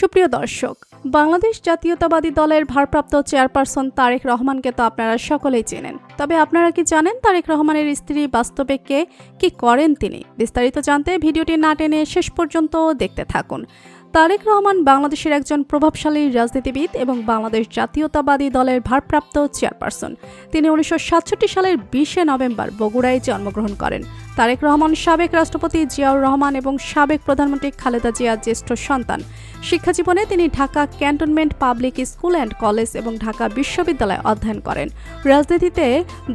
সুপ্রিয় দর্শক, বাংলাদেশ জাতীয়তাবাদী দলের ভারপ্রাপ্ত চেয়ারপারসন তারেক রহমানকে তো আপনারা সকলেই চেনেন। তবে আপনারা কি জানেন তারেক রহমানের স্ত্রী বাস্তবে কি করেন তিনি? বিস্তারিত জানতে ভিডিওটি না টেনে শেষ পর্যন্ত দেখতে থাকুন। তারেক রহমান বাংলাদেশের একজন প্রভাবশালী রাজনীতিবিদ এবং বাংলাদেশ জাতীয়তাবাদী দলের ভারপ্রাপ্ত চেয়ারপারসন। তিনি 1967 সালের 20 নভেম্বর বগুড়ায় জন্মগ্রহণ করেন। তারেক রহমান সাবেক রাষ্ট্রপতি জিয়াউর রহমান এবং সাবেক প্রধানমন্ত্রী খালেদা জিয়ার জ্যেষ্ঠ সন্তান। শিক্ষাজীবনে তিনি Dhaka cantonment public school and college এবং ঢাকা বিশ্ববিদ্যালয়ে অধ্যয়ন করেন। রাজনীতিতে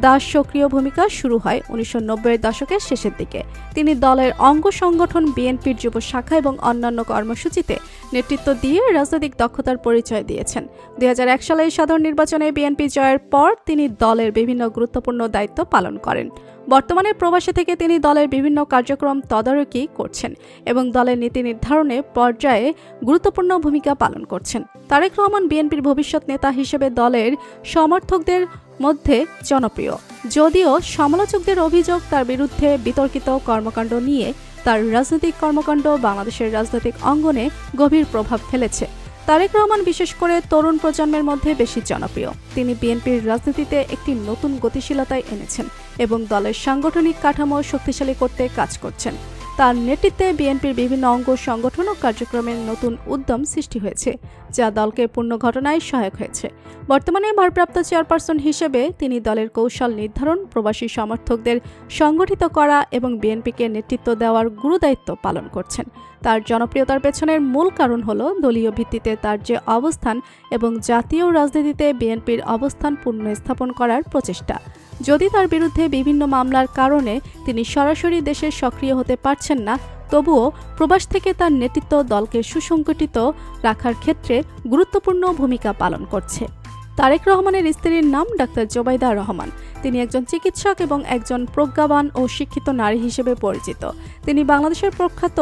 তার সক্রিয় ভূমিকা শুরু হয় 1990-এর দশকের শেষের দিকে। তিনি দলের অঙ্গ সংগঠন বিএনপির যুব শাখা এবং অন্যান্য কর্মসূচিতে নেতৃত্ব দিয়ে রাজনৈতিক দক্ষতার পরিচয় দিয়েছেন। 2001 সালের সাধারণ নির্বাচনে বিএনপি জয়ের পর তিনি দলের বিভিন্ন গুরুত্বপূর্ণ দায়িত্ব পালন করেন। বর্তমানে প্রবাসে থেকে তিনি দলের বিভিন্ন কার্যক্রম তদারকি করছেন এবং দলের নীতি নির্ধারণে পর্যায়ে গুরুত্বপূর্ণ ভূমিকা পালন করছেন। তারেক রহমান বিএনপির ভবিষ্যৎ নেতা হিসেবে দলের সমর্থকদের মধ্যে জনপ্রিয়, যদিও সমালোচকদের অভিযোগ তার বিরুদ্ধে বিতর্কিত কর্মকাণ্ড নিয়ে। তার রাজনৈতিক কর্মকাণ্ড বাংলাদেশের রাজনৈতিক অঙ্গনে গভীর প্রভাব ফেলেছে। তারেক রহমান বিশেষ করে তরুণ প্রজন্মের মধ্যে বেশি জনপ্রিয়। তিনি বিএনপির রাজনীতিতে একটি নতুন গতিশীলতায় এনেছেন এবং দলের সাংগঠনিক কাঠামো শক্তিশালী করতে কাজ করছেন। তার নেতৃত্বে বিএনপির বিভিন্ন অঙ্গ সংগঠন ও কার্যক্রমের নতুন উদ্যম সৃষ্টি হয়েছে, যা দলকে পুনর্গঠনায় সহায়ক হয়েছে। বর্তমানে ভারপ্রাপ্ত চেয়ারপারসন হিসেবে তিনি দলের কৌশল নির্ধারণ, প্রবাসী সমর্থকদের সংগঠিত করা এবং বিএনপিকে নেতৃত্ব দেওয়ার গুরুদায়িত্ব পালন করছেন। তার জনপ্রিয়তার পেছনের মূল কারণ হল দলীয় ভিত্তিতে তার যে অবস্থান এবং জাতীয় রাজনীতিতে বিএনপির অবস্থান পুনঃস্থাপন করার প্রচেষ্টা। যদি তার বিরুদ্ধে বিভিন্ন মামলার কারণে তিনি সরাসরি দেশে সক্রিয় হতে পারছেন না, তবুও প্রবাস থেকে তার নেতৃত্ব দলকে সুসংগঠিত রাখার ক্ষেত্রে গুরুত্বপূর্ণ ভূমিকা পালন করছে। তারেক রহমানের স্ত্রীর নাম ডাক্তার জোবাইদা রহমান। তিনি একজন চিকিৎসক এবং একজন প্রজ্ঞাবান ও শিক্ষিত নারী হিসেবে পরিচিত। তিনি বাংলাদেশের প্রখ্যাত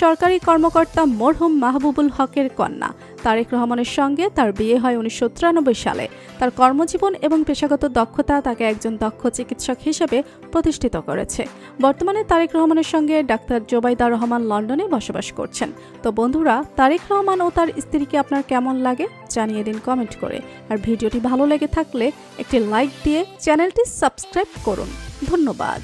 সরকারি কর্মকর্তা মরহুম মাহবুবুল হকের কন্যা। তারেক রহমানের সঙ্গে তার বিয়ে হয় 1993 সালে। তার কর্মজীবন এবং পেশাগত দক্ষতা তাকে একজন দক্ষ চিকিৎসক হিসেবে প্রতিষ্ঠিত করেছে। বর্তমানে তারেক রহমানের সঙ্গে ডাক্তার জোবাইদা রহমান লন্ডনে বসবাস করছেন। তো বন্ধুরা, তারেক রহমান ও তার স্ত্রীকে আপনার কেমন লাগে জানিয়ে দিন কমেন্ট করে। আর ভিডিওটি ভালো লেগে থাকলে একটি লাইক দিয়ে চ্যানেলটি সাবস্ক্রাইব করুন। ধন্যবাদ।